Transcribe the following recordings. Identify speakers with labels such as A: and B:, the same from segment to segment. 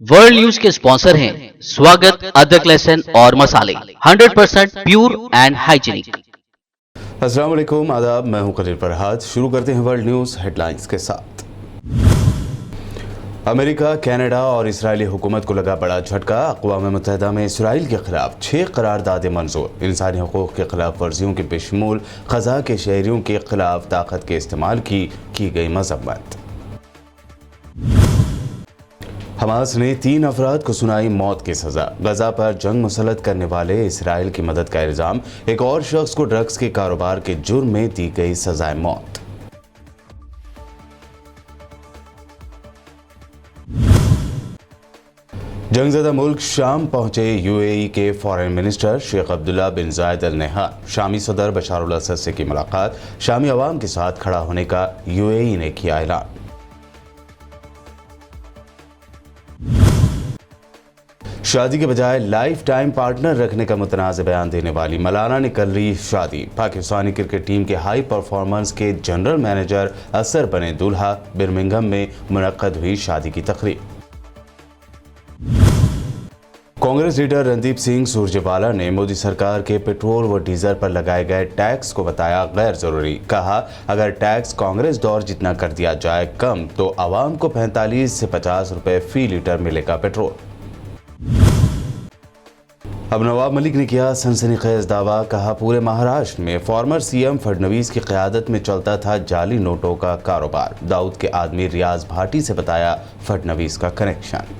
A: World news के sponsor हैं स्वागत, अदरक, लहसुन और मसाले 100% प्योर एंड हाइजीनिक।
B: अस्सलाम वालेकुम, आदाब। मैं हूं खलील फरहाद। शुरू करते हैं वर्ल्ड न्यूज़ हेडलाइंस के साथ। अमेरिका, कनाडा और इजरायली हुकूमत को लगा बड़ा झटका। अक़वाम मुत्तहिदा में इसराइल के खिलाफ 6 करारदादें मंजूर। इंसानी हकूक़ के खिलाफ वर्जियों के बेशमूल ग़ज़ा के शहरियों के खिलाफ ताकत के इस्तेमाल की गई मज़म्मत। हमास ने 3 अफराद को सुनाई मौत की सज़ा। गजा पर जंग मुसल्लत करने वाले इसराइल की मदद का इल्ज़ाम। एक और शख्स को ड्रग्स के कारोबार के जुर्म में दी गई सज़ाए मौत। जंगज़दा मुल्क शाम पहुंचे यूएई के फॉरेन मिनिस्टर शेख अब्दुल्ला बिन जायद अल नहयान। शामी सदर बशार अल असद से की मुलाकात। शामी अवाम के साथ खड़ा होने का यूएई ने किया ऐलान। शादी के बजाय लाइफ टाइम पार्टनर रखने का मुतनाज़ बयान देने वाली मलाला ने कर ली शादी। पाकिस्तानी क्रिकेट टीम के हाई परफॉर्मेंस के जनरल मैनेजर असर बने दूल्हा। बर्मिंघम में मुनक्कद हुई शादी की तकरीब। कांग्रेस लीडर रणदीप सिंह सुरजेवाला ने मोदी सरकार के पेट्रोल व डीजल पर लगाए गए टैक्स को बताया गैर जरूरी। कहा, अगर टैक्स कांग्रेस दौर जितना कर दिया जाए कम तो आवाम को 45 से 50 रुपए फी लीटर मिलेगा पेट्रोल। अब नवाब मलिक ने किया सनसनीखेज दावा। कहा, पूरे महाराष्ट्र में फॉर्मर सीएम फडणवीस की क़यादत में चलता था जाली नोटों का कारोबार। दाऊद के आदमी रियाज भाटी से बताया फडणवीस का कनेक्शन।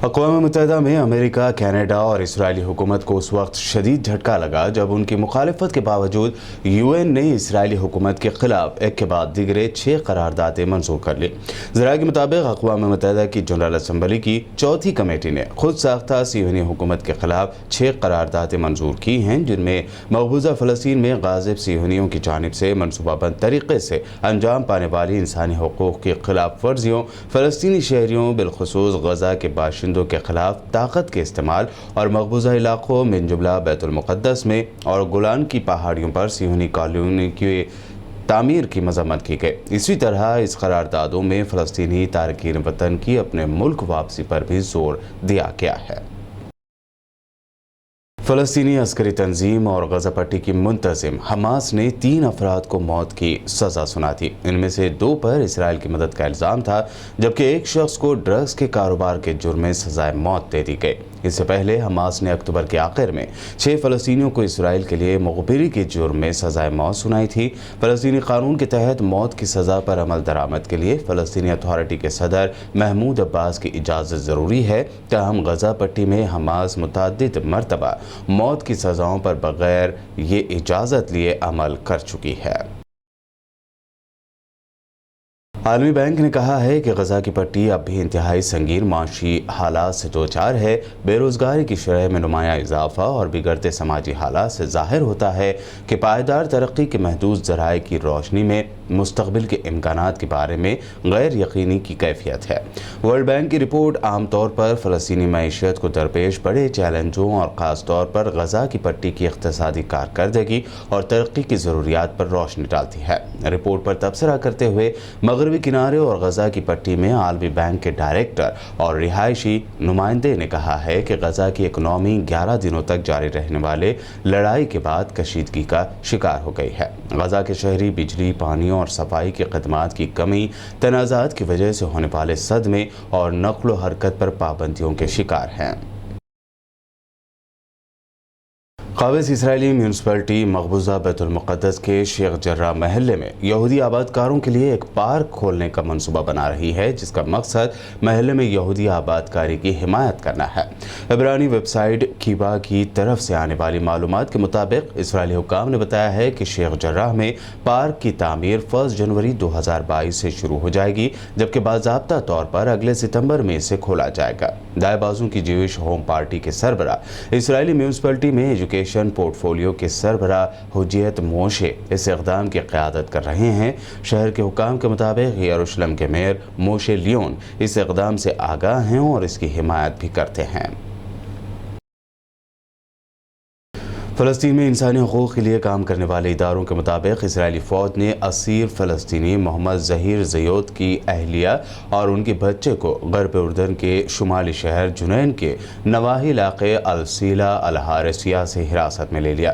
B: अक़वाम मुत्तहिदा में अमेरिका, कनाडा और इजरायली हुकूमत को उस वक्त शदीद झटका लगा जब उनकी मुखालिफत के बावजूद यूएन ने इजरायली हुकूमत के खिलाफ एक के बाद दीगरे 6 करारदादें मंजूर कर ली। ज़राए के मुताबिक अक़वाम मुत्तहिदा की जनरल असम्बली की चौथी कमेटी ने खुद साख्ता सियोनी हुकूमत के खिलाफ 6 करारदादें मंजूर की हैं, जिनमें मकबूजा फ़लस्तीन में गाज़िब सियोनियों की जानिब से मनसूबाबंद तरीके से अंजाम पाने वाली इंसानी हकूक़ की खिलाफ वर्जियों, फ़लस्तीनी शहरियों बिलखुसूस गजा के बाशिंदों के खिलाफ ताकत के इस्तेमाल और मकबूजा इलाकों में जुमला बैतुल मुक़द्दस में और गोलान की पहाड़ियों पर सियोनी कॉलोनी की तामीर की मजम्मत की गई। इसी तरह इस करारदादों में फ़लस्तीनी तारकीन वतन की अपने मुल्क वापसी पर भी जोर दिया गया है। फ़लस्तीनी अस्करी तंजीम और गजा पट्टी की मुंतजिम हमास ने 3 अफराद को मौत की सज़ा सुना दी। इनमें से 2 पर इसराइल की मदद का इल्ज़ाम था, जबकि एक शख्स को ड्रग्स के कारोबार के जुर्म में सज़ाए मौत दे दी गई। इससे पहले हमास ने अक्टूबर के आखिर में 6 फ़लस्तीनियों को इसराइल के लिए मुखबिरी के जुर्म में सज़ाए मौत सुनाई थी। फ़लस्तीनी कानून के तहत मौत की सज़ा पर अमल दरामद के लिए फ़लस्तीनी अथॉरिटी के सदर महमूद अब्बास की इजाज़त ज़रूरी है। ताहम गजा पट्टी में हमास मुतअद्दिद मरतबा मौत की सज़ाओं पर बगैर ये इजाज़त लिए अमल कर चुकी है। आलमी बैंक ने कहा है कि गजा की पट्टी अब भी इंतहाई संगीन माशी हालात से दो चार है। बेरोज़गारी की शरह में नुमाया इजाफा और बिगड़ते समाजी हालात से जाहिर होता है कि पायदार तरक्की के महदूद ज़राए की रोशनी में मुस्तक़बिल के इम्कानात के बारे में गैर यकीनी की कैफियत है। वर्ल्ड बैंक की रिपोर्ट आमतौर पर फ़लस्तीनी मईशत को दरपेश बड़े चैलेंजों और ख़ास तौर पर गजा की पट्टी की इक़्तिसादी कारकर्दगी और तरक्की की ज़रूरियात पर रोशनी डालती है। रिपोर्ट पर तबसरा करते हुए मगरबी किनारे और गजा की पट्टी में आलमी बैंक के डायरेक्टर और रिहायशी नुमाइंदे ने कहा है कि गजा की इकनॉमी 11 दिनों तक जारी रहने वाले लड़ाई के बाद कशीदगी का शिकार हो गई है। गजा के शहरी बिजली, पानी और सफाई की खदमात की कमी, तनाज़ात की वजह से होने वाले सदमे और नक्ल हरकत पर पाबंदियों के शिकार हैं। काबिज़ इसराइली म्यूनसिपलिटी मकबूजा बैतुल मुक़द्दस के शेख जर्रा महल्ले में यहूदी आबादकारों के लिए एक पार्क खोलने का मंसूबा बना रही है, जिसका मकसद महल्ले में यहूदी आबादकारी की हिमायत करना है। इब्रानी वेबसाइट कीबा की तरफ से आने वाली मालूमात के मुताबिक इसराइली हुक्काम ने बताया है कि शेख जर्रा में पार्क की तामीर 1 जनवरी 2022 से शुरू हो जाएगी, जबकि बाज़ाब्ता तौर पर अगले सितंबर में इसे खोला जाएगा। दाएं बाजू की ज्यूइश होम पार्टी के सरबरा इसराइली म्यूनसिपलिटी में एजुकेशन पोर्टफोलियो के सरबरा हुजियत मोशे इस इक़दाम की क़यादत कर रहे हैं। शहर के हुक्काम के मुताबिक यरूशलेम के मेयर मोशे लियोन इस इक़दाम से आगाह हैं और इसकी हिमायत भी करते हैं। फ़लस्तीन में इंसानी हकूक़ के लिए काम करने वाले इदारों के मुताबिक इसराइली फ़ौज ने असीर फ़लस्तीनी मोहम्मद ज़हीर ज़ियोद की अहलिया और उनके बच्चे को ग़र्ब उर्दन के शुमाली शहर जुनैन के नवाही इलाक़े अल-सीला अल-हारिसिया से हिरासत में ले लिया।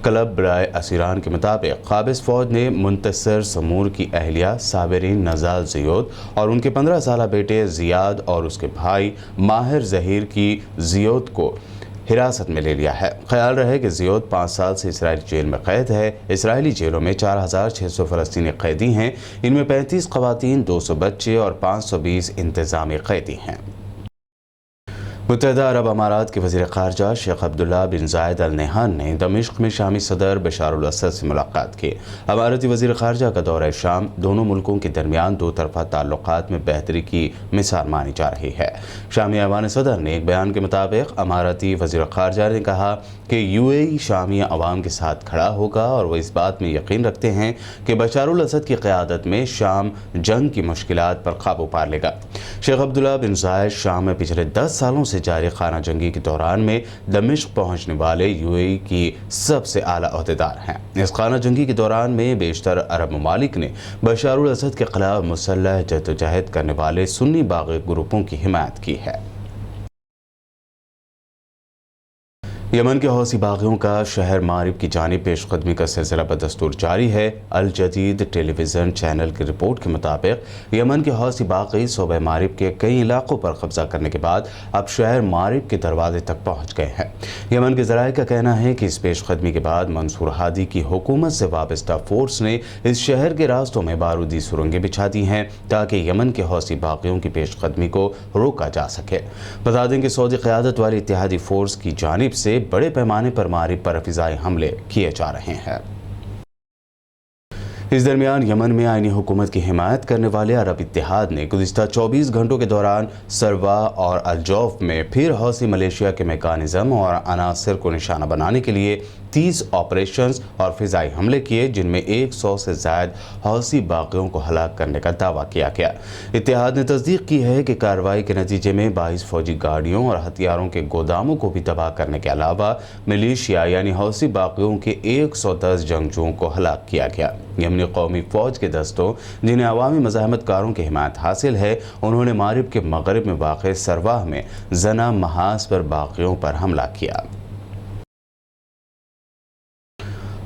B: क्लब बराए असीरान के मुताबिक काबिज़ फ़ौज ने मुंतसर समूर की अहलिया साबिरीन नज़ाल ज़ियोद और उनके 15 साला बेटे ज़ियाद और उसके भाई माहिर ज़हीर की ज़ियोद को हिरासत में ले लिया है। ख्याल रहे कि ज़ियोद 5 साल से इसराइली जेल में कैद है। इसराइली जेलों में 4600 फ़लस्तीनी कैदी हैं। इनमें 35 ख़वातीन, 200 बच्चे और 520 इंतज़ामी कैदी हैं। मुत्तहिदा अरब अमारात के वज़ीर ख़ारजा शेख अब्दुल्ला बिन ज़ायद अल नहयान ने दमिश्क में शामी सदर बशार अल असद से मुलाकात की। अमारती वज़ीर ख़ारजा का दौरा शाम दोनों मुल्कों के दरमियान दो तरफ़ा ताल्लुक़ात में बेहतरी की मिसाल मानी जा रही है। शामी ऐवान सदर ने एक बयान के मुताबिक अमारती वज़ीर ख़ारजा ने कहा कि UAE शामी अवाम के साथ खड़ा होगा और वह इस बात में यकीन रखते हैं कि बशार अल असद की क़यादत में शाम जंग की मुश्किलात पर काबू पा लेगा। शेख अब्दुल्ला बिन ज़ायद शाम में पिछले 10 सालों से जारी खाना जंगी के दौरान में दमिश्क पहुंचने वाले UAE की सबसे आला ओहदेदार हैं। इस खाना जंगी के दौरान में बेशतर अरब ममालिक ने बशार अल असद के खिलाफ मुसल्लह जद्दोजहद करने वाले सुन्नी बागी ग्रुपों की हिमायत की है। यमन के हौसी बागियों का शहर मारिब की जानिब पेशकदमी का सिलसिला बदस्तूर जारी है। अल जदीद टेलीविज़न चैनल की रिपोर्ट के मुताबिक यमन के हौसी बागी सूबे मारिब के कई इलाकों पर कब्जा करने के बाद अब शहर मारिब के दरवाजे तक पहुँच गए हैं। यमन के ज़राए का कहना है कि इस पेशकदमी के बाद मंसूर हादी की हुकूमत से वाबस्ता फोर्स ने इस शहर के रास्तों में बारूदी सुरंगें बिछा दी हैं ताकि यमन के हौसी बागियों की पेशकदमी को रोका जा सके। बता दें कि सऊदी क़यादत वाली इत्तेहादी फोर्स की जानिब से बड़े पैमाने पर मारिब पर फ़िज़ाई हमले किए जा रहे हैं। इस दरमियान यमन में आईनी हुकूमत की हिमायत करने वाले अरब इत्तेहाद ने गुज़िश्ता 24 घंटों के दौरान सरवा और अल-जौफ में फिर हौसी मलेशिया के मेकानिज़म और अनासर को निशाना बनाने के लिए 30 ऑपरेशंस और फ़िज़ाई हमले किए, जिनमें 100 से ज़ायद हौसी बागियों को हलाक करने का दावा किया गया। इत्तेहाद ने तस्दीक की है कि कार्रवाई के नतीजे में 22 फौजी गाड़ियों और हथियारों के गोदामों को भी तबाह करने के अलावा मलेशिया यानी हौसी बागियों के 110 जंगजुओं को हलाक किया गया। यमनी कौमी फ़ौज के दस्तों, जिन्हें अवामी मज़ाहमतकारों की हिमायत हासिल है, उन्होंने मारिब के मगरिब में वाक़ सरवाह में जना महाज पर बागियों पर हमला किया।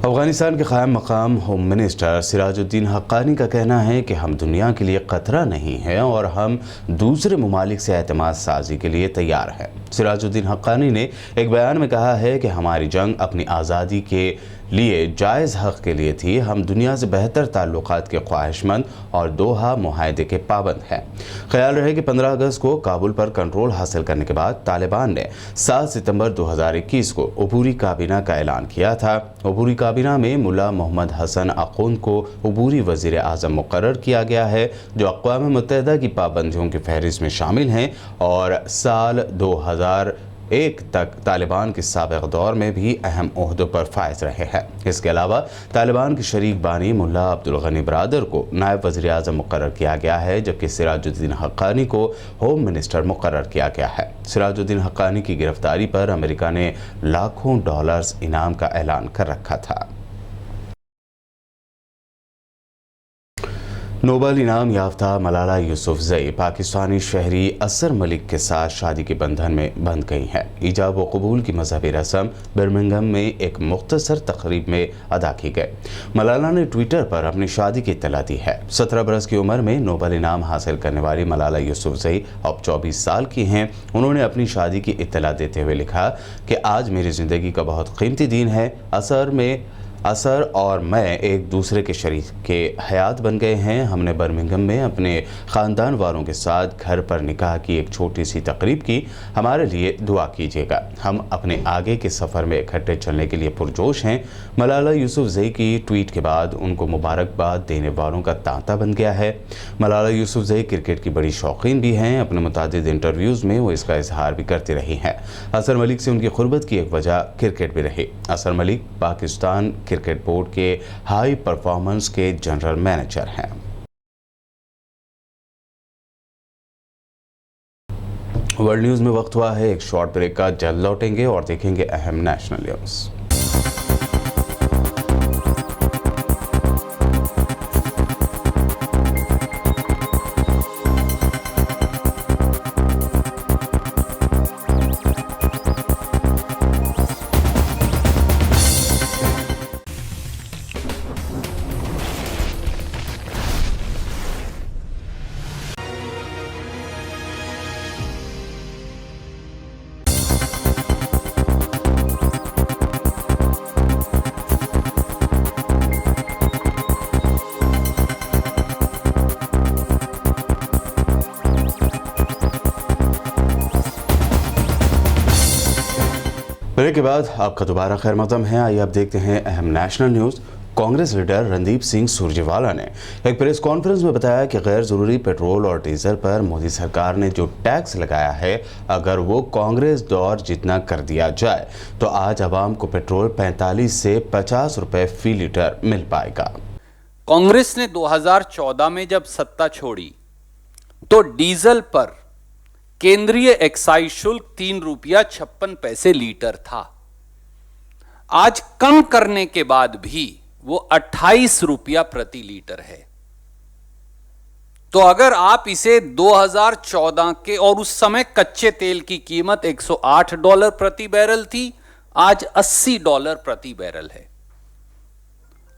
B: अफगानिस्तान के क़ायम मकाम होम मिनिस्टर सिराजुद्दीन हक्कानी का कहना है कि हम दुनिया के लिए ख़तरा नहीं हैं और हम दूसरे ममालिक से एतमाद साजी के लिए तैयार हैं। सिराजुद्दीन हक्कानी ने एक बयान में कहा है कि हमारी जंग अपनी आज़ादी के लिए जायज़ हक़ के लिए थी। हम दुनिया से बेहतर ताल्लुक़ात के ख्वाहिशमंद और दोहा मुआहदे के पाबंद हैं। ख्याल रहे कि 15 अगस्त को काबुल पर कंट्रोल हासिल करने के बाद तालिबान ने 7 सितंबर 2021 को अबूरी काबीना का ऐलान किया था। अबूरी काबीना में मुल्ला मोहम्मद हसन अख़ुंद को अबूरी वज़ीर आज़म मुक़र्रर किया गया है, जो अक़वाम मुत्तहिदा की पाबंदियों की फहरिस्त में शामिल हैं और साल 2001 तक तालिबान के साबिक़ दौर में भी अहम ओहदों पर फाइज रहे हैं। इसके अलावा तालिबान के शरीक बानी मुल्ला अब्दुल गनी बरादर को नायब वज़ीर आज़म मुक़र्रर किया गया है, जबकि सिराजुद्दीन हक्कानी को होम मिनिस्टर मुक़र्रर किया गया है। सिराजुद्दीन हक्कानी की गिरफ्तारी पर अमेरिका ने लाखों डॉलर्स इनाम का ऐलान कर रखा था। नोबल इनाम याफ्ता मलाला यूसुफ़ज़ई पाकिस्तानी शहरी असर मलिक के साथ शादी के बंधन में बंध गई हैं। ईजाब व कबूल की मजहबी रस्म बर्मिंघम में एक मुख्तसर तकरीब में अदा की गई। मलाला ने ट्विटर पर अपनी शादी की इत्तला दी है। 17 बरस की उम्र में नोबल इनाम हासिल करने वाली मलाला यूसुफ़ज़ई अब 24 साल की हैं। उन्होंने अपनी शादी की इत्तला देते हुए लिखा कि आज मेरी ज़िंदगी का बहुत कीमती दिन है। असर और मैं एक दूसरे के शरीक के हयात बन गए हैं। हमने बर्मिंघम में अपने ख़ानदान वालों के साथ घर पर निकाह की एक छोटी सी तकरीब की। हमारे लिए दुआ कीजिएगा। हम अपने आगे के सफ़र में इकट्ठे चलने के लिए पुरजोश हैं। मलाला यूसुफ़ज़ई की ट्वीट के बाद उनको मुबारकबाद देने वालों का तांता बन गया है। मलाला यूसुफ़ज़ई क्रिकेट की बड़ी शौकीन भी हैं। अपने मुतादिद इंटरव्यूज़ में वो इसका इजहार भी करती रही हैं। असर मलिक से उनकी क़ुर्बत की एक वजह क्रिकेट भी रही। असर मलिक पाकिस्तान क्रिकेट बोर्ड के हाई परफॉर्मेंस के जनरल मैनेजर हैं। वर्ल्ड न्यूज़ में वक्त हुआ है एक शॉर्ट ब्रेक का। जल्द लौटेंगे और देखेंगे अहम नेशनल न्यूज़। ब्रेक के बाद आपका दोबारा खैर मकदम है। आइए अब देखते हैं अहम national news. Congress leader Randeep Singh Surjewala ने एक प्रेस कॉन्फ्रेंस में बताया कि गैर जरूरी पेट्रोल और डीजल पर मोदी सरकार ने जो टैक्स लगाया है, अगर वो कांग्रेस दौर जितना कर दिया जाए तो आज आवाम को पेट्रोल 45 से 50 रुपए फी लीटर मिल पाएगा।
C: कांग्रेस ने 2014 में जब सत्ता छोड़ी तो डीजल पर केंद्रीय एक्साइज शुल्क 3 रुपया 56 पैसे लीटर था। आज कम करने के बाद भी वो 28 रुपया प्रति लीटर है। तो अगर आप इसे 2014 के, और उस समय कच्चे तेल की कीमत $108 प्रति बैरल थी, आज $80 प्रति बैरल है।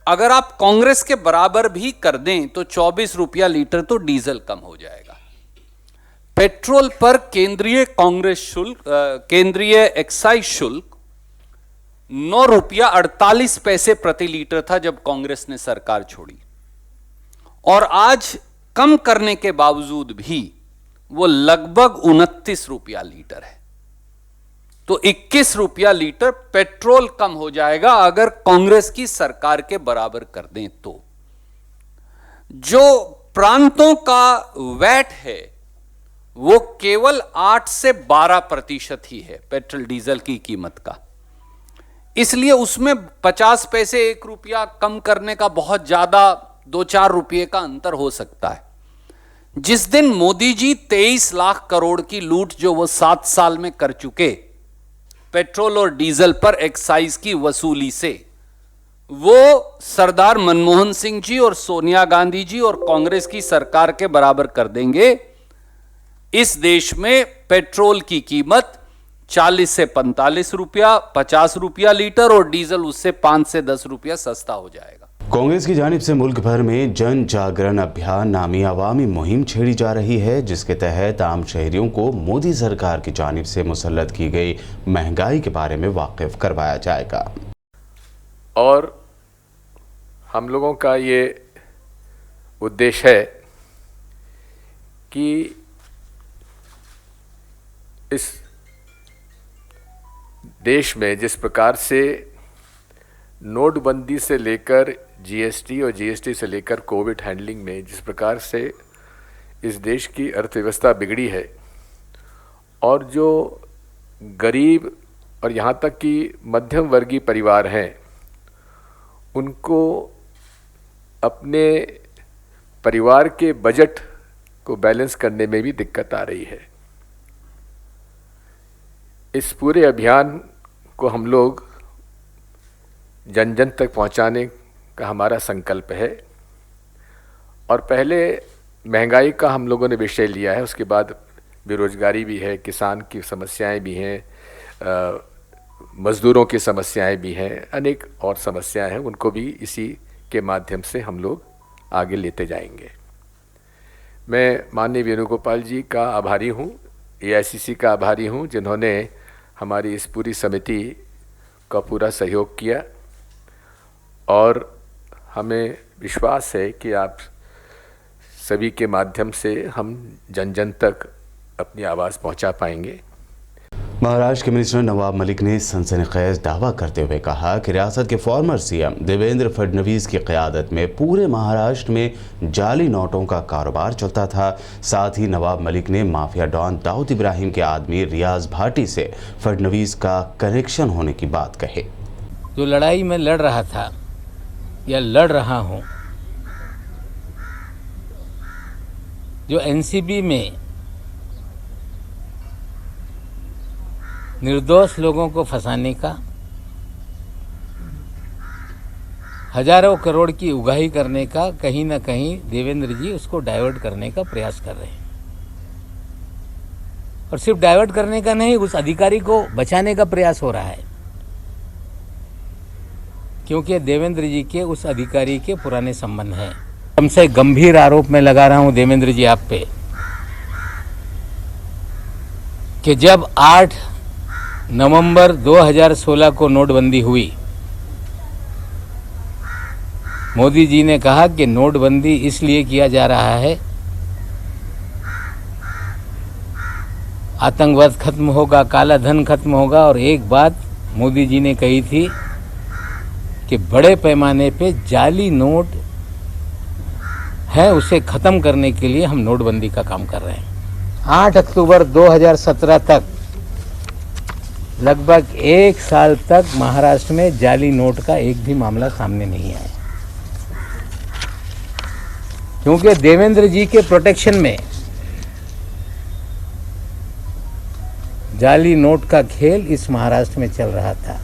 C: अगर आप कांग्रेस के बराबर भी कर दें तो 24 रुपया लीटर तो डीजल कम हो जाएगा। पेट्रोल पर केंद्रीय एक्साइज शुल्क 9 रुपया 48 पैसे प्रति लीटर था जब कांग्रेस ने सरकार छोड़ी, और आज कम करने के बावजूद भी वो लगभग 29 रुपया लीटर है। तो 21 रुपया लीटर पेट्रोल कम हो जाएगा अगर कांग्रेस की सरकार के बराबर कर दें तो। जो प्रांतों का वैट है वो केवल 8 से 12% ही है पेट्रोल डीजल की कीमत का, इसलिए उसमें 50 पैसे 1 रुपया कम करने का बहुत ज्यादा 2-4 रुपये का अंतर हो सकता है। जिस दिन मोदी जी 23 लाख करोड़ की लूट जो वो 7 साल में कर चुके पेट्रोल और डीजल पर एक्साइज की वसूली से, वो सरदार मनमोहन सिंह जी और सोनिया गांधी जी और कांग्रेस की सरकार के बराबर कर देंगे, इस देश में पेट्रोल की कीमत 40 से 45 रुपया, 50 रुपया लीटर, और डीजल उससे 5 से 10 रुपया सस्ता हो जाएगा।
B: कांग्रेस की जानिब से मुल्क भर में जन जागरण अभियान नामी अवामी मुहिम छेड़ी जा रही है, जिसके तहत आम शहरियों को मोदी सरकार की जानिब से मुसल्लत की गई महंगाई के बारे में वाकिफ करवाया जाएगा।
D: और हम लोगों का ये उद्देश्य है कि इस देश में जिस प्रकार से नोटबंदी से लेकर जीएसटी और जीएसटी से लेकर कोविड हैंडलिंग में जिस प्रकार से इस देश की अर्थव्यवस्था बिगड़ी है, और जो गरीब और यहाँ तक कि मध्यम वर्गीय परिवार हैं, उनको अपने परिवार के बजट को बैलेंस करने में भी दिक्कत आ रही है। इस पूरे अभियान को हम लोग जन जन तक पहुंचाने का हमारा संकल्प है, और पहले महंगाई का हम लोगों ने विषय लिया है, उसके बाद बेरोजगारी भी है, किसान की समस्याएं भी हैं, मज़दूरों की समस्याएं भी हैं, अनेक और समस्याएं हैं, उनको भी इसी के माध्यम से हम लोग आगे लेते जाएंगे। मैं माननीय वेणुगोपाल जी का आभारी हूँ, एआईसीसी का आभारी हूँ, जिन्होंने हमारी इस पूरी समिति का पूरा सहयोग किया, और हमें विश्वास है कि आप सभी के माध्यम से हम जन जन तक अपनी आवाज़ पहुंचा पाएंगे।
B: महाराष्ट्र के मिनिस्टर नवाब मलिक ने सनसनीखेज दावा करते हुए कहा कि रियासत के फॉर्मर सीएम देवेंद्र फडणवीस की क़यादत में पूरे महाराष्ट्र में जाली नोटों का कारोबार चलता था। साथ ही नवाब मलिक ने माफिया डॉन दाऊद इब्राहिम के आदमी रियाज भाटी से फडणवीस का कनेक्शन होने की बात कही।
E: जो लड़ाई में लड़ रहा था या लड़ रहा हूँ, जो एनसीबी में निर्दोष लोगों को फंसाने का, हजारों करोड़ की उगाही करने का, कहीं ना कहीं देवेंद्र जी उसको डाइवर्ट करने का प्रयास कर रहे हैं। और सिर्फ डाइवर्ट करने का नहीं, उस अधिकारी को बचाने का प्रयास हो रहा है, क्योंकि देवेंद्र जी के उस अधिकारी के पुराने संबंध हैं। हमसे गंभीर आरोप मैं लगा रहा हूं देवेंद्र जी आप पे, कि जब 8 नवंबर 2016 को नोटबंदी हुई, मोदी जी ने कहा कि नोटबंदी इसलिए किया जा रहा है, आतंकवाद खत्म होगा, काला धन खत्म होगा, और एक बात मोदी जी ने कही थी कि बड़े पैमाने पे जाली नोट है, उसे खत्म करने के लिए हम नोटबंदी का काम कर रहे हैं। 8 अक्टूबर 2017 तक लगभग 1 साल तक महाराष्ट्र में जाली नोट का एक भी मामला सामने नहीं आया, क्योंकि देवेंद्र जी के प्रोटेक्शन में जाली नोट का खेल इस महाराष्ट्र में चल रहा था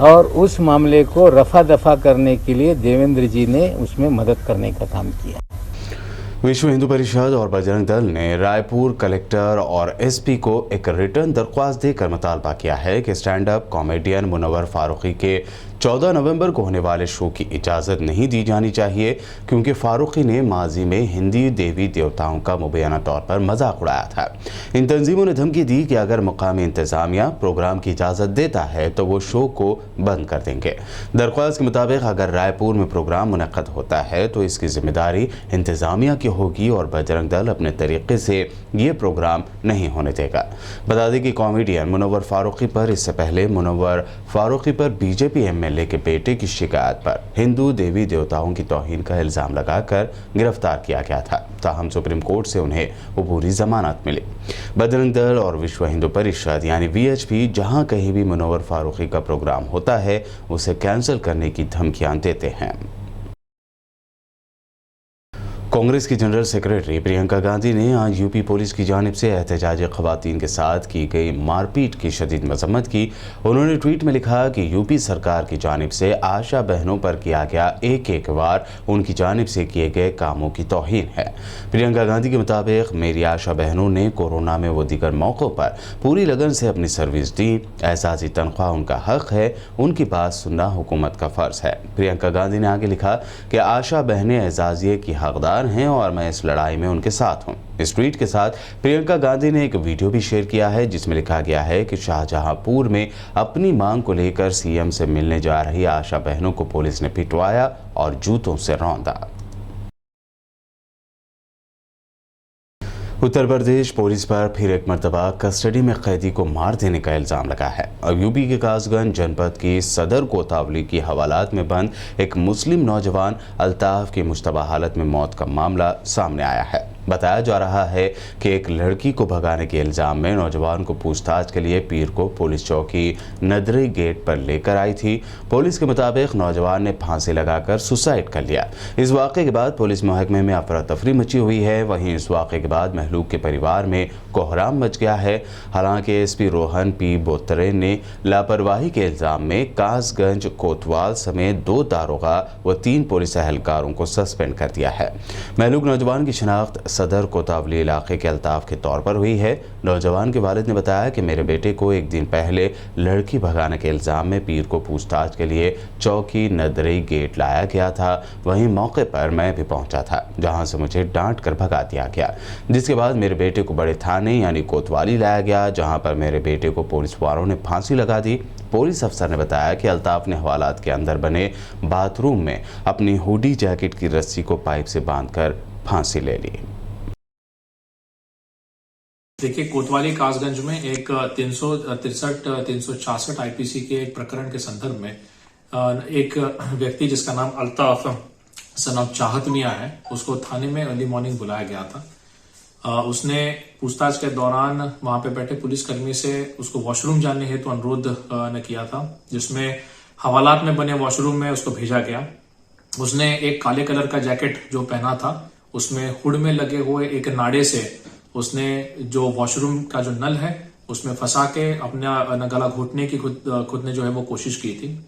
E: और उस मामले को रफा दफा करने के लिए देवेंद्र जी ने उसमें मदद करने का काम किया।
B: विश्व हिंदू परिषद और बजरंग दल ने रायपुर कलेक्टर और एसपी को एक रिटर्न दरख्वास्त देकर मुतालबा किया है कि stand up comedian Munawar Faruqui के 14 नवंबर को होने वाले शो की इजाज़त नहीं दी जानी चाहिए, क्योंकि फारूकी ने माजी में हिंदी देवी देवताओं का मुबैना तौर पर मजाक उड़ाया था। इन तंजीमों ने धमकी दी कि अगर मकामी इंतज़ामिया प्रोग्राम की इजाज़त देता है तो वो शो को बंद कर देंगे। दरख्वास्त के मुताबिक अगर रायपुर में प्रोग्राम मुनक़्क़द होता है तो इसकी जिम्मेदारी इंतज़ामिया की होगी और बजरंग दल अपने तरीके से ये प्रोग्राम नहीं होने देगा। बता दें कि कॉमेडियन मुनव्वर फारूकी पर इससे पहले मुनव्वर फारूकी पर बीजेपी एमएलए के बेटे की शिकायत पर हिंदू देवी देवताओं की तौहीन का इल्ज़ाम लगाकर गिरफ्तार किया गया था। ताहम सुप्रीम कोर्ट से उन्हें अबूरी जमानत मिली। बजरंग दल और विश्व हिंदू परिषद यानी वीएचपी जहां कहीं भी मुनव्वर फारूकी का प्रोग्राम होता है उसे कैंसिल करने की धमकियां देते हैं। कांग्रेस की जनरल सेक्रेटरी प्रियंका गांधी ने आज यूपी पुलिस की जानिब से एहतजाजी खवातीन के साथ की गई मारपीट की शदीद मजम्मत की। उन्होंने ट्वीट में लिखा कि यूपी सरकार की जानिब से आशा बहनों पर किया गया एक बार उनकी जानिब से किए गए कामों की तौहीन है। प्रियंका गांधी के मुताबिक मेरी आशा बहनों ने कोरोना में वो दीगर मौक़ों पर पूरी लगन से अपनी सर्विस दी। एहसासी तनख्वाह उनका हक है, उनकी बात सुनना हुकूमत का फ़र्ज़ है। प्रियंका गांधी ने आगे लिखा कि आशा बहनें एजाज़िये की हकदार हैं और मैं इस लड़ाई में उनके साथ हूं। इस ट्वीट के साथ प्रियंका गांधी ने एक वीडियो भी शेयर किया है जिसमें लिखा गया है कि शाहजहांपुर में अपनी मांग को लेकर सीएम से मिलने जा रही आशा बहनों को पुलिस ने पिटवाया और जूतों से रौंदा। उत्तर प्रदेश पुलिस पर फिर एक मरतबा कस्टडी में कैदी को मार देने का इल्ज़ाम लगा है। अब यूपी के कासगंज जनपद की सदर कोतवाली की हवालात में बंद एक मुस्लिम नौजवान अल्ताफ की मुश्तबा हालत में मौत का मामला सामने आया है। बताया जा रहा है कि एक लड़की को भगाने के इल्ज़ाम में नौजवान को पूछताछ के लिए पीर को पुलिस चौकी नदरी गेट पर लेकर आई थी। पुलिस के मुताबिक नौजवान ने फांसी लगाकर सुसाइड कर लिया। इस वाक़े के बाद पुलिस महकमे में अफरा तफरी मची हुई है। वहीं इस वाक़े के बाद महलूक के परिवार में कोहराम मच गया है। हालांकि एसपी रोहन पी बोतरे ने लापरवाही के इल्ज़ाम में कासगंज कोतवाल समेत 2 दारोगा व 3 पुलिस एहलकारों को सस्पेंड कर दिया है। महलूक नौजवान की शिनाख्त सदर कोतवाली इलाके के अल्ताफ के तौर पर हुई है। नौजवान के वालिद ने बताया कि मेरे बेटे को एक दिन पहले लड़की भगाने के इल्ज़ाम में पीर को पूछताछ के लिए चौकी नदरी गेट लाया गया था। वहीं मौके पर मैं भी पहुंचा था, जहां से मुझे डांट कर भगा दिया गया, जिसके बाद मेरे बेटे को बड़े थाने यानी कोतवाली लाया गया, जहां पर मेरे बेटे को पुलिस वालों ने फांसी लगा दी। पुलिस अफसर ने बताया कि अल्ताफ ने हवालात के अंदर बने बाथरूम में अपनी हुडी जैकेट की रस्सी को पाइप से बांधकर फांसी ले ली।
F: देखिए, कोतवाली कासगंज में एक 363-366 आईपीसी के एक प्रकरण के संदर्भ में एक व्यक्ति जिसका नाम अल्ताफ सन ऑफ चाहत मियां है, उसको थाने में अर्ली मॉर्निंग बुलाया गया था। उसने पूछताछ के दौरान वहां पे बैठे पुलिसकर्मी से उसको वॉशरूम जाने हेतु अनुरोध न किया था, जिसमें हवालात में बने वॉशरूम में उसको भेजा गया। उसने एक काले कलर का जैकेट जो पहना था, उसमें हुड में लगे हुए एक नाड़े से उसने जो वॉशरूम का जो नल है उसमें फंसा के अपना गला घोटने की खुद ने जो है वो कोशिश की थी।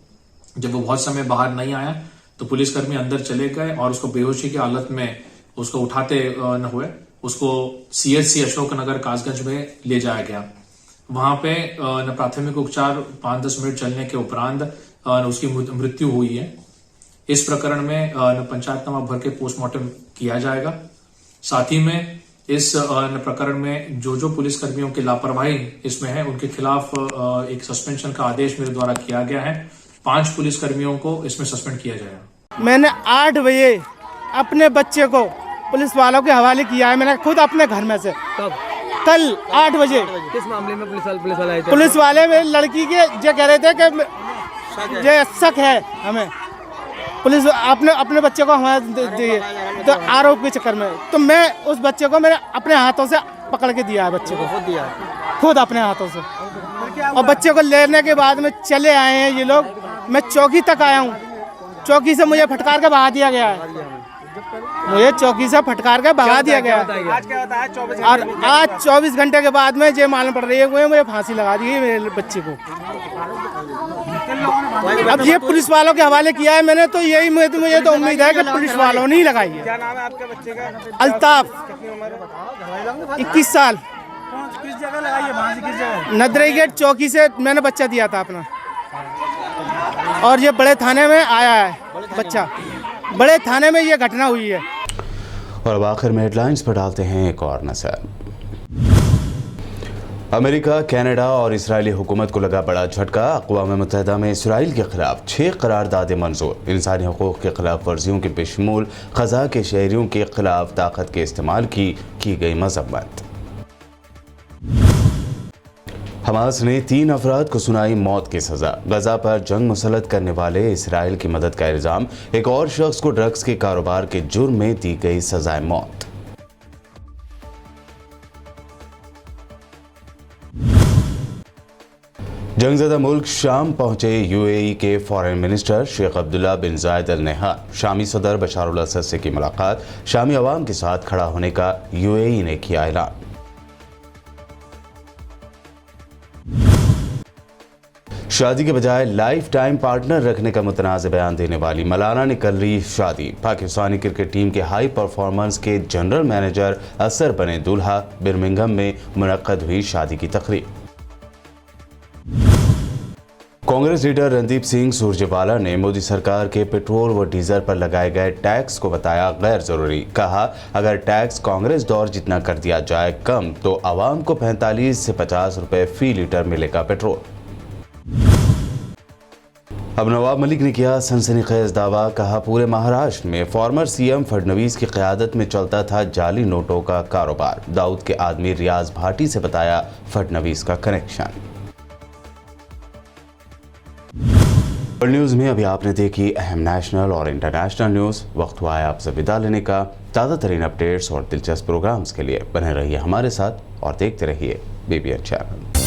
F: जब वो बहुत समय बाहर नहीं आया तो पुलिसकर्मी अंदर चले गए और उसको बेहोशी की हालत में उसको उठाते न हुए उसको सीएचसी अशोकनगर कासगंज में ले जाया गया। वहां पे प्राथमिक उपचार 5-10 मिनट चलने के उपरांत उसकी मृत्यु हुई है। इस प्रकरण में पंचायतनामा भर के पोस्टमार्टम किया जाएगा। साथ ही में इस प्रकरण में जो पुलिसकर्मियों की लापरवाही इसमें है उनके खिलाफ एक सस्पेंशन का आदेश मेरे द्वारा किया गया है। 5 पुलिसकर्मियों को इसमें सस्पेंड किया जाएगा।
G: मैंने 8 बजे अपने बच्चे को पुलिस वालों के हवाले किया है। मैंने खुद अपने घर में से कल 8 बजे।
H: किस मामले में पुलिस वाले आए थे?
G: पुलिस वाले मेरी लड़की के जो कह रहे थे कि ये शक है हमें, पुलिस अपने बच्चे को हमारे दिए तो आरोप के चक्कर में, तो मैं उस बच्चे को मेरे अपने हाथों से पकड़ के दिया है, बच्चे को खुद अपने हाथों से। और बच्चे को लेने के बाद में चले आए हैं ये लोग, मैं चौकी तक आया हूँ, चौकी से मुझे फटकार के भगा दिया गया है, मुझे चौकी से फटकार के भगा दिया गया है। और आज 24 घंटे के बाद में ये मालूम पड़ रही है मुझे फांसी लगा दी है मेरे बच्चे को। अब ये पुलिस वालों के हवाले किया है मैंने, तो यही मुझे तो उम्मीद है कि पुलिस वालों ने ही लगाई है।
H: क्या नाम है आपके बच्चे का?
G: अल्ताफ, 21 साल।
H: किस जगह लगाई है? फांसी किस जगह?
G: नदरई गेट चौकी से मैंने बच्चा दिया था अपना, और ये बड़े थाने में आया है बच्चा, बड़े थाने में ये घटना हुई है।
B: और अब आखिर में हेडलाइंस पर डालते हैं एक और नजर। अमेरिका, कनाडा और इजरायली हुकूमत को लगा बड़ा झटका। अक़वाम मुत्तहिदा में इसराइल के खिलाफ 6 करारदादें मंजूर। इंसानी हकूक़ के खिलाफ वर्जियों के बेशमूल ग़ज़ा के शहरियों के खिलाफ ताकत के इस्तेमाल की गई मज़म्मत। हमास ने 3 अफराद को सुनाई मौत की सज़ा। गजा पर जंग मुसल्लत करने वाले इसराइल की मदद का इल्ज़ाम। एक और शख्स को ड्रग्स के कारोबार के जुर्म में दी गई सज़ाए मौत। जंगज़दा मुल्क शाम पहुंचे यूएई के फॉरेन मिनिस्टर शेख अब्दुल्ला बिन जायद अल नहयान। शामी सदर बशार अल असद से की मुलाकात। शामी अवाम के साथ खड़ा होने का यूएई ने किया ऐलान। शादी के बजाय लाइफ टाइम पार्टनर रखने का मुतनाज़ बयान देने वाली मलाना ने कर ली शादी। पाकिस्तानी क्रिकेट टीम के हाई परफॉर्मेंस के जनरल मैनेजर असर बने दूल्हा। बर्मिंघम में मुनक्कद हुई शादी की तकरीब। कांग्रेस लीडर रणदीप सिंह सुरजेवाला ने मोदी सरकार के पेट्रोल व डीजल पर लगाए गए टैक्स को बताया गैर जरूरी। कहा, अगर टैक्स कांग्रेस दौर जितना कर दिया जाए कम तो आवाम को 45 से 50 रुपए फी लीटर मिलेगा पेट्रोल। अब नवाब मलिक ने किया सनसनीखेज दावा। कहा, पूरे महाराष्ट्र में फॉर्मर सीएम फडणवीस की क़यादत में चलता था जाली नोटों का कारोबार। दाऊद के आदमी रियाज भाटी से बताया फडणवीस का कनेक्शन। वर्ल्ड न्यूज़ में अभी आपने देखी अहम नेशनल और इंटरनेशनल न्यूज़। वक्त हुआ है आपसे विदा लेने का। ताज़ा तरीन अपडेट्स और दिलचस्प प्रोग्राम्स के लिए बने रहिए हमारे साथ और देखते रहिए BBN चैनल।